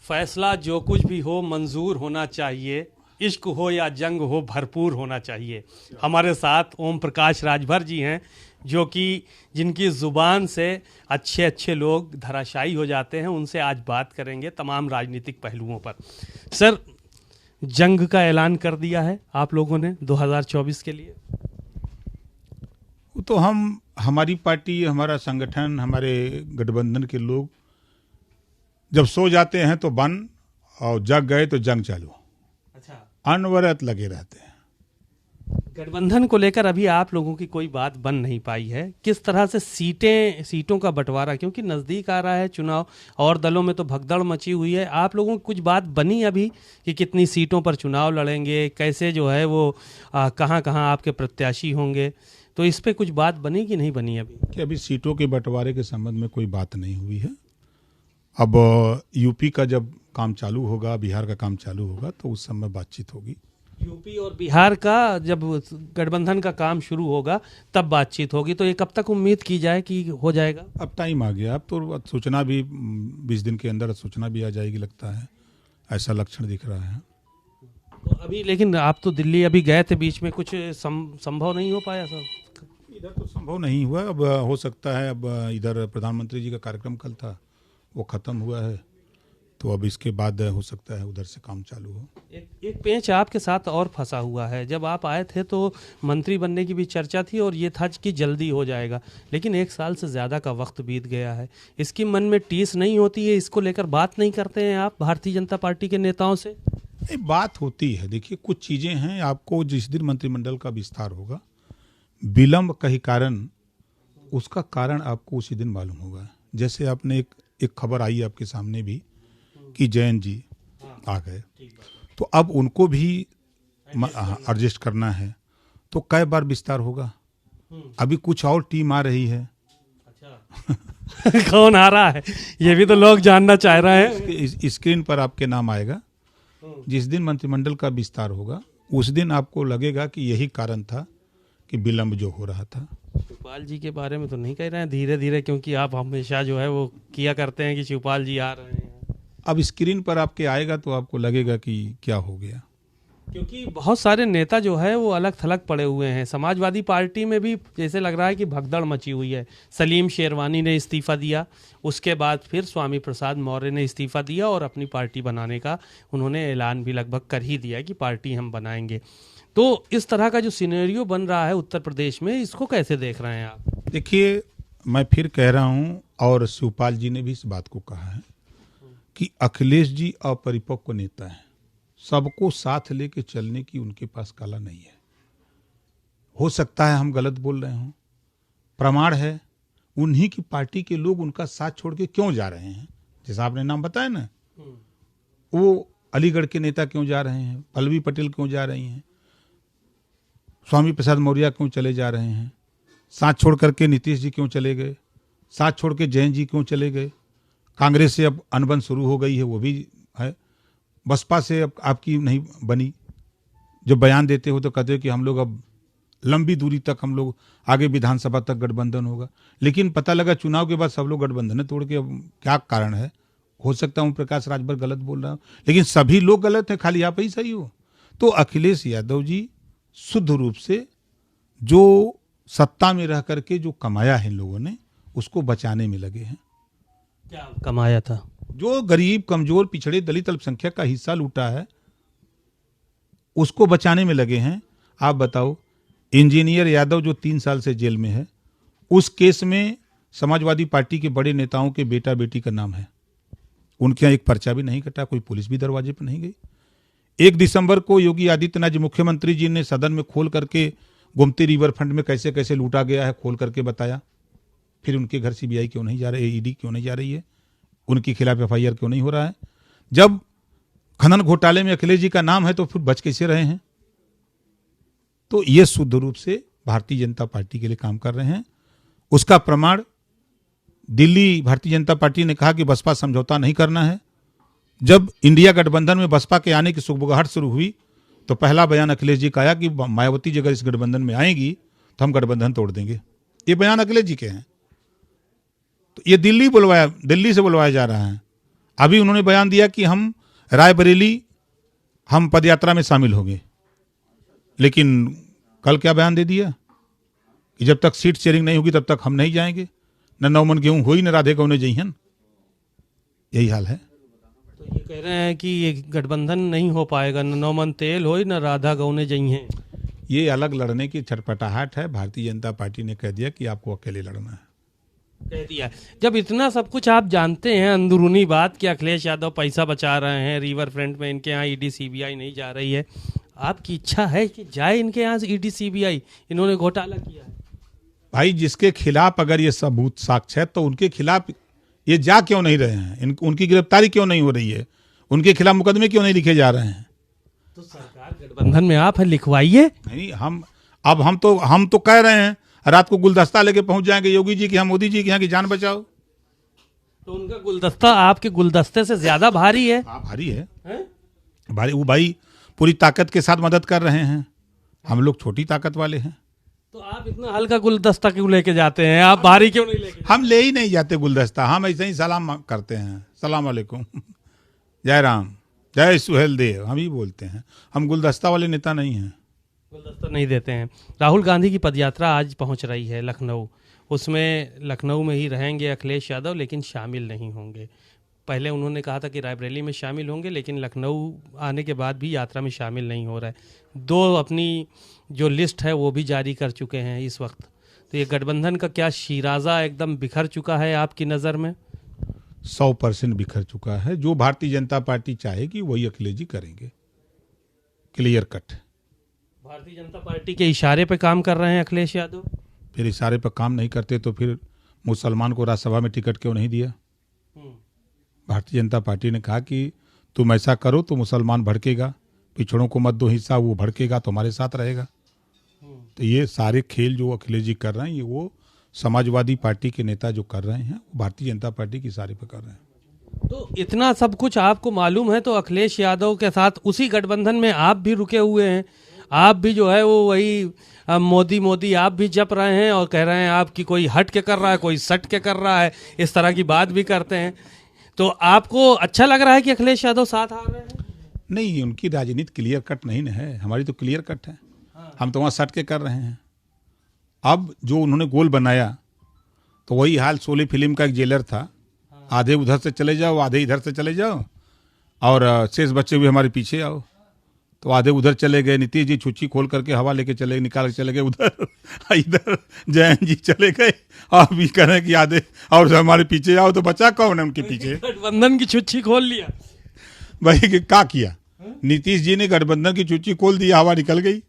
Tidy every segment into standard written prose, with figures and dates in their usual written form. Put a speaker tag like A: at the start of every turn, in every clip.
A: फैसला जो कुछ भी हो मंजूर होना चाहिए, इश्क हो या जंग हो भरपूर होना चाहिए। हमारे साथ ओम प्रकाश राजभर जी हैं, जो कि जिनकी ज़ुबान से अच्छे अच्छे लोग धराशायी हो जाते हैं। उनसे आज बात करेंगे तमाम राजनीतिक पहलुओं पर। सर, जंग का ऐलान कर दिया है आप लोगों ने 2024 के लिए।
B: तो हमारी पार्टी, हमारा संगठन, हमारे गठबंधन के लोग जब सो जाते हैं तो बंद, और जग गए तो जंग चालू।
A: अच्छा,
B: अनवरत लगे रहते हैं।
A: गठबंधन को लेकर अभी आप लोगों की कोई बात बन नहीं पाई है। किस तरह से सीटों का बंटवारा, क्योंकि नज़दीक आ रहा है चुनाव और दलों में तो भगदड़ मची हुई है, आप लोगों की कुछ बात बनी अभी कि कितनी सीटों पर चुनाव लड़ेंगे, कैसे जो है वो कहाँ कहाँ आपके प्रत्याशी होंगे, तो इस पे कुछ बात बनी कि नहीं बनी अभी?
B: कि अभी सीटों के बंटवारे के संबंध में कोई बात नहीं हुई है। अब यूपी का जब काम चालू होगा, बिहार का काम चालू होगा, तो उस समय बातचीत होगी।
A: यूपी और बिहार का जब गठबंधन का काम शुरू होगा तब बातचीत होगी, तो ये कब तक उम्मीद की जाए कि हो जाएगा?
B: अब टाइम आ गया, अब तो सूचना भी 20 दिन के अंदर सूचना भी आ जाएगी, लगता है ऐसा लक्षण दिख रहा है।
A: तो अभी लेकिन आप तो दिल्ली अभी गए थे, बीच में कुछ संभव नहीं हो पाया सर?
B: इधर तो संभव नहीं हुआ। अब हो सकता है, अब इधर प्रधानमंत्री जी का कार्यक्रम कल था, वो खत्म हुआ है, तो अब इसके बाद हो सकता है उधर से काम चालू हो।
A: एक पेंच आपके साथ और फंसा हुआ है। जब आप आए थे तो मंत्री बनने की भी चर्चा थी और ये था कि जल्दी हो जाएगा, लेकिन 1 साल से ज़्यादा का वक्त बीत गया है। इसकी मन में टीस नहीं होती है? इसको लेकर बात नहीं करते हैं आप भारतीय जनता पार्टी के नेताओं से?
B: नहीं, बात होती है। देखिए, कुछ चीज़ें हैं, आपको जिस दिन मंत्रिमंडल का विस्तार होगा, विलम्ब का ही कारण, उसका कारण आपको उसी दिन मालूम होगा। जैसे आपने एक खबर आई आपके सामने भी कि जयंत जी आ गए, तो अब उनको भी एडजस्ट करना है, तो कई बार विस्तार होगा। अभी कुछ और टीम आ रही है।
A: अच्छा कौन आ रहा है ये भी तो लोग जानना चाह रहे हैं।
B: स्क्रीन पर आपके नाम आएगा। जिस दिन मंत्रिमंडल का विस्तार होगा उस दिन आपको लगेगा कि यही कारण था कि विलम्ब जो हो रहा था।
A: शिवपाल जी के बारे में तो नहीं कह रहे हैं धीरे धीरे, क्योंकि आप हमेशा जो है वो किया करते हैं कि शिवपाल जी आ रहे हैं।
B: अब स्क्रीन पर आपके आएगा तो आपको लगेगा कि क्या हो गया,
A: क्योंकि बहुत सारे नेता जो है वो अलग थलग पड़े हुए हैं। समाजवादी पार्टी में भी जैसे लग रहा है कि भगदड़ मची हुई है। सलीम शेरवानी ने इस्तीफा दिया, उसके बाद फिर स्वामी प्रसाद मौर्य ने इस्तीफा दिया और अपनी पार्टी बनाने का उन्होंने ऐलान भी लगभग कर ही दिया कि पार्टी हम बनाएंगे। तो इस तरह का जो सिनेरियो बन रहा है उत्तर प्रदेश में, इसको कैसे देख रहे हैं आप?
B: देखिए, मैं फिर कह रहा हूँ, और शिवपाल जी ने भी इस बात को कहा है कि अखिलेश जी अपरिपक्व नेता हैं। सबको साथ लेके चलने की उनके पास कला नहीं है। हो सकता है हम गलत बोल रहे हों, प्रमाण है उन्हीं की पार्टी के लोग उनका साथ छोड़ के क्यों जा रहे हैं। जैसा आपने नाम बताया ना, वो अलीगढ़ के नेता क्यों जा रहे हैं, पल्लवी पटेल क्यों जा रही हैं, स्वामी प्रसाद मौर्य क्यों चले जा रहे हैं, साथ छोड़ करके नीतीश जी क्यों चले गए, साथ छोड़ के जयंत जी क्यों चले गए। कांग्रेस से अब अनबन शुरू हो गई है, वो भी है। बसपा से अब आपकी नहीं बनी। जो बयान देते हो तो कहते हो कि हम लोग अब लंबी दूरी तक, हम लोग आगे विधानसभा तक गठबंधन होगा, लेकिन पता लगा चुनाव के बाद सब लोग गठबंधन तोड़ के। अब क्या कारण है? हो सकता है ओम प्रकाश राजभर गलत बोल रहा हूँ, लेकिन सभी लोग गलत हैं, खाली आप ही सही हो। तो अखिलेश यादव जी शुद्ध रूप से जो सत्ता में रह करके जो कमाया है इन लोगों ने, उसको बचाने में लगे हैं।
A: क्या कमाया था?
B: जो गरीब, कमजोर, पिछड़े, दलित, अल्पसंख्यक का हिस्सा लूटा है, उसको बचाने में लगे हैं। आप बताओ, इंजीनियर यादव जो 3 साल से जेल में है, उस केस में समाजवादी पार्टी के बड़े नेताओं के बेटा बेटी का नाम है। उनके यहाँ एक पर्चा भी नहीं कटा, कोई पुलिस भी दरवाजे पर नहीं गई। 1 दिसंबर को योगी आदित्यनाथ जी, मुख्यमंत्री जी ने सदन में खोल करके गोमती रिवर फ्रंट में कैसे कैसे लूटा गया है खोल करके बताया। फिर उनके घर सीबीआई क्यों नहीं जा रही है, ईडी क्यों नहीं जा रही है, उनके खिलाफ एफआईआर क्यों नहीं हो रहा है? जब खनन घोटाले में अखिलेश जी का नाम है तो फिर बच कैसे रहे हैं? तो ये शुद्ध रूप से भारतीय जनता पार्टी के लिए काम कर रहे हैं। उसका प्रमाण दिल्ली भारतीय जनता पार्टी ने कहा कि बसपा समझौता नहीं करना है। जब इंडिया गठबंधन में बसपा के आने की सुगबुगाहट शुरू हुई तो पहला बयान अखिलेश जी का आया कि मायावती जी अगर इस गठबंधन में आएंगी तो हम गठबंधन तोड़ देंगे। ये बयान अखिलेश जी के हैं। तो ये दिल्ली से बुलवाया जा रहा है। अभी उन्होंने बयान दिया कि हम रायबरेली हम पदयात्रा में शामिल होंगे, लेकिन कल क्या बयान दे दिया कि जब तक सीट शेयरिंग नहीं होगी तब तक हम नहीं जाएंगे, न 9 मन गेहूं हुई न राधे गौने जइहन। यही हाल है।
A: तो ये कह रहे हैं कि ये गठबंधन नहीं हो पाएगा, न 9 मन तेल हो न राधा गौने जइहें।
B: ये अलग लड़ने की छटपटाहट है। भारतीय जनता पार्टी ने कह दिया कि आपको अकेले लड़ना है।
A: कह दिया। जब इतना सब कुछ आप जानते हैं अंदरूनी बात कि अखिलेश यादव पैसा बचा रहे हैं, रिवर फ्रंट में इनके यहाँ ईडी सीबीआई नहीं जा रही है, आपकी इच्छा है कि जाए इनके यहाँ ईडी सीबीआई? इन्होंने घोटाला किया है
B: भाई, जिसके खिलाफ अगर ये सबूत साक्ष्य है तो उनके खिलाफ ये जा क्यों नहीं रहे हैं? उनकी गिरफ्तारी क्यों नहीं हो रही है? उनके खिलाफ मुकदमे क्यों नहीं लिखे जा रहे हैं?
A: तो सरकार गठबंधन में आप है, लिखवाइए।
B: नहीं, हम तो कह रहे हैं रात को गुलदस्ता लेके पहुंच जाएंगे योगी जी के यहाँ, मोदी जी के यहाँ की जान बचाओ।
A: तो उनका गुलदस्ता आपके गुलदस्ते से ज्यादा भारी है।
B: भारी है, भारी। वो भाई पूरी ताकत के साथ मदद कर रहे हैं, हम लोग छोटी ताकत वाले हैं।
A: तो आप इतना हल्का गुलदस्ता क्यों लेके जाते हैं? आप भारी क्यों नहीं लेके?
B: हम ले ही नहीं जाते गुलदस्ता, हम ऐसे ही सलाम करते हैं, सलाम वालेकुम, जय राम, जय सुहेल देव, हम ही बोलते हैं। हम गुलदस्ता वाले नेता नहीं हैं,
A: गुलदस्ता नहीं देते हैं। राहुल गांधी की पदयात्रा आज पहुंच रही है लखनऊ, उसमें लखनऊ में ही रहेंगे अखिलेश यादव, लेकिन शामिल नहीं होंगे। पहले उन्होंने कहा था कि रायबरेली में शामिल होंगे, लेकिन लखनऊ आने के बाद भी यात्रा में शामिल नहीं हो रहा है। 2 अपनी जो लिस्ट है वो भी जारी कर चुके हैं इस वक्त। तो ये गठबंधन का क्या शिराजा एकदम बिखर चुका है आपकी नज़र में?
B: 100% बिखर चुका है। जो भारतीय जनता पार्टी चाहेगी वही अखिलेश जी करेंगे, clear cut.
A: Bharatiya Janata party के इशारे पे काम कर रहे हैं अखिलेश यादव।
B: फिर इशारे पर काम नहीं करते तो फिर मुसलमान को राज्यसभा में टिकट क्यों नहीं दिया? भारतीय जनता पार्टी ने कहा कि तुम ऐसा करो तो मुसलमान भड़केगा, पिछड़ों को मत दो हिस्सा, वो भड़केगा तो हमारे साथ रहेगा। तो ये सारे खेल जो अखिलेश जी कर रहे हैं, ये वो समाजवादी पार्टी के नेता जो कर रहे हैं, वो भारतीय जनता पार्टी की इशारे पर कर रहे हैं।
A: तो इतना सब कुछ आपको मालूम है, तो अखिलेश यादव के साथ उसी गठबंधन में आप भी रुके हुए हैं। आप भी जो है वो वही मोदी मोदी आप भी जप रहे हैं और कह रहे हैं आपकी कोई हट के कर रहा है, कोई सट के कर रहा है, इस तरह की बात भी करते हैं। तो आपको अच्छा लग रहा है कि अखिलेश यादव साथ आ रहे हैं?
B: नहीं, उनकी राजनीति क्लियर कट नहीं है, हमारी तो क्लियर कट है। हम तो वहाँ सट के कर रहे हैं। अब जो उन्होंने गोल बनाया तो वही हाल शोले फिल्म का एक जेलर था, आधे उधर से चले जाओ, आधे इधर से चले जाओ, और शेष बच्चे हुए हमारे पीछे आओ। तो आधे उधर चले गए, नीतीश जी छुच्ची खोल करके हवा लेके चले, निकाल के चले गए उधर, इधर जयंत जी चले गए। आप भी कह रहे हैं कि आधे और हमारे पीछे आओ, तो बचा कौन है उनके पीछे?
A: गठबंधन की छुच्ची खोल लिया
B: भाई, क्या किया? नीतीश जी ने गठबंधन की छुच्ची खोल दी, हवा निकल गई।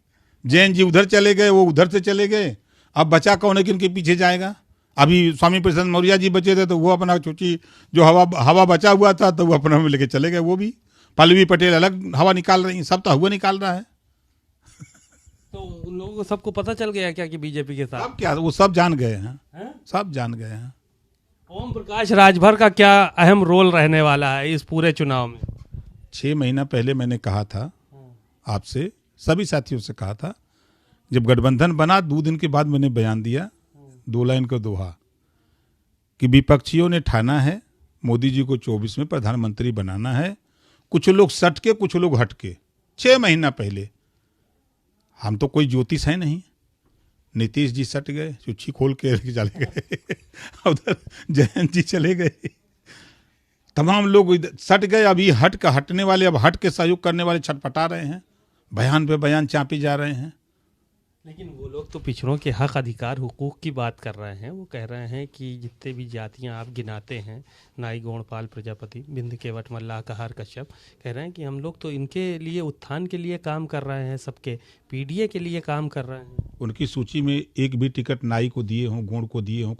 B: जयंत जी उधर चले गए, वो उधर से चले गए। अब बचा कौन है कि उनके पीछे जाएगा? अभी स्वामी प्रसाद मौर्य जी बचे थे तो वो अपना छुच्ची जो हवा बचा हुआ था तो वो अपना में लेके चले गए। वो भी पल्लवी पटेल अलग हवा निकाल रही, सब तो हुआ निकाल रहा है।
A: तो उन लोगों को सबको पता चल गया क्या कि बीजेपी के साथ?
B: सब क्या, वो सब जान गए हैं, सब जान गए हैं।
A: ओम प्रकाश राजभर का क्या अहम रोल रहने वाला है इस पूरे चुनाव में?
B: 6 महीना पहले मैंने कहा था आपसे, सभी साथियों से कहा था, जब गठबंधन बना 2 दिन के बाद मैंने बयान दिया, 2 लाइन का दोहा, कि विपक्षियों ने ठाना है मोदी जी को 24 में प्रधानमंत्री बनाना है। कुछ लोग सट के, कुछ लोग हट के। 6 महीना पहले। हम तो कोई ज्योतिष है नहीं। नीतीश जी सट गए, चुच्छी खोल के चले गए, उधर जयंत जी चले गए, तमाम लोग सट गए। अभी हटने वाले, अब हट के सहयोग करने वाले छटपटा रहे हैं, बयान पे बयान चापे जा रहे हैं।
A: लेकिन वो लोग तो पिछड़ों के हक, अधिकार, हुकूक की बात कर रहे हैं। वो कह रहे हैं कि जितने भी जातियां आप गिनाते हैं, नाई, गौड़पाल, प्रजापति, बिंद, केवट, मल्लाह, कहार, कश्यप, कह रहे हैं कि हम लोग तो इनके लिए, उत्थान के लिए काम कर रहे हैं, सबके पीडीए के लिए काम कर रहे हैं।
B: उनकी सूची में एक भी टिकट नाई को दिए हों, गोंड को दिए हों,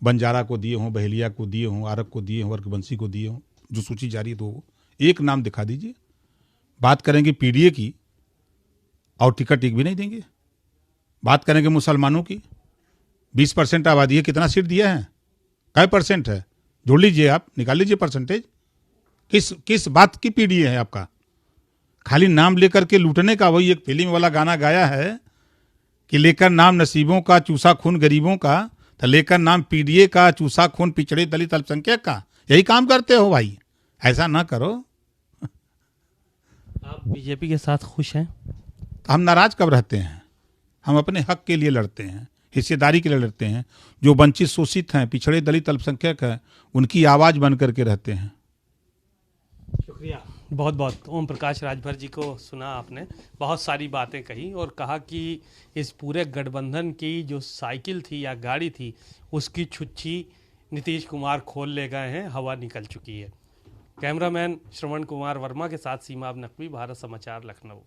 B: बंजारा को दिए हों, बहेलिया को दिए हों, आरक को दिए हों, वर्गवंशी को दिए हों, जो सूची जारी है तो एक नाम दिखा दीजिए। बात करेंगे पीडीए की और टिकट एक भी नहीं देंगे। बात करेंगे मुसलमानों की, 20% आबादी है, कितना सीट दिया है, क्या परसेंट है, जोड़ लीजिए, आप निकाल लीजिए परसेंटेज। किस बात की पीडीए है आपका? खाली नाम लेकर के लूटने का। वही एक फिल्म वाला गाना गाया है कि लेकर नाम नसीबों का, चूसा खून गरीबों का, तो लेकर नाम पीडीए का, चूसा खून पिछड़े दलित अल्पसंख्यक का। यही काम करते हो भाई। ऐसा ना करो।
A: आप बीजेपी के साथ खुश हैं?
B: हम नाराज कब रहते हैं? हम अपने हक के लिए लड़ते हैं, हिस्सेदारी के लिए लड़ते हैं। जो वंचित शोषित हैं, पिछड़े दलित अल्पसंख्यक हैं, उनकी आवाज बन करके रहते हैं।
A: शुक्रिया बहुत बहुत। ओम प्रकाश राजभर जी को सुना आपने, बहुत सारी बातें कही और कहा कि इस पूरे गठबंधन की जो साइकिल थी या गाड़ी थी, उसकी छुच्ची नीतीश कुमार खोल ले गए हैं, हवा निकल चुकी है। कैमरामैन श्रवण कुमार वर्मा के साथ सीमा नकवी, भारत समाचार, लखनऊ।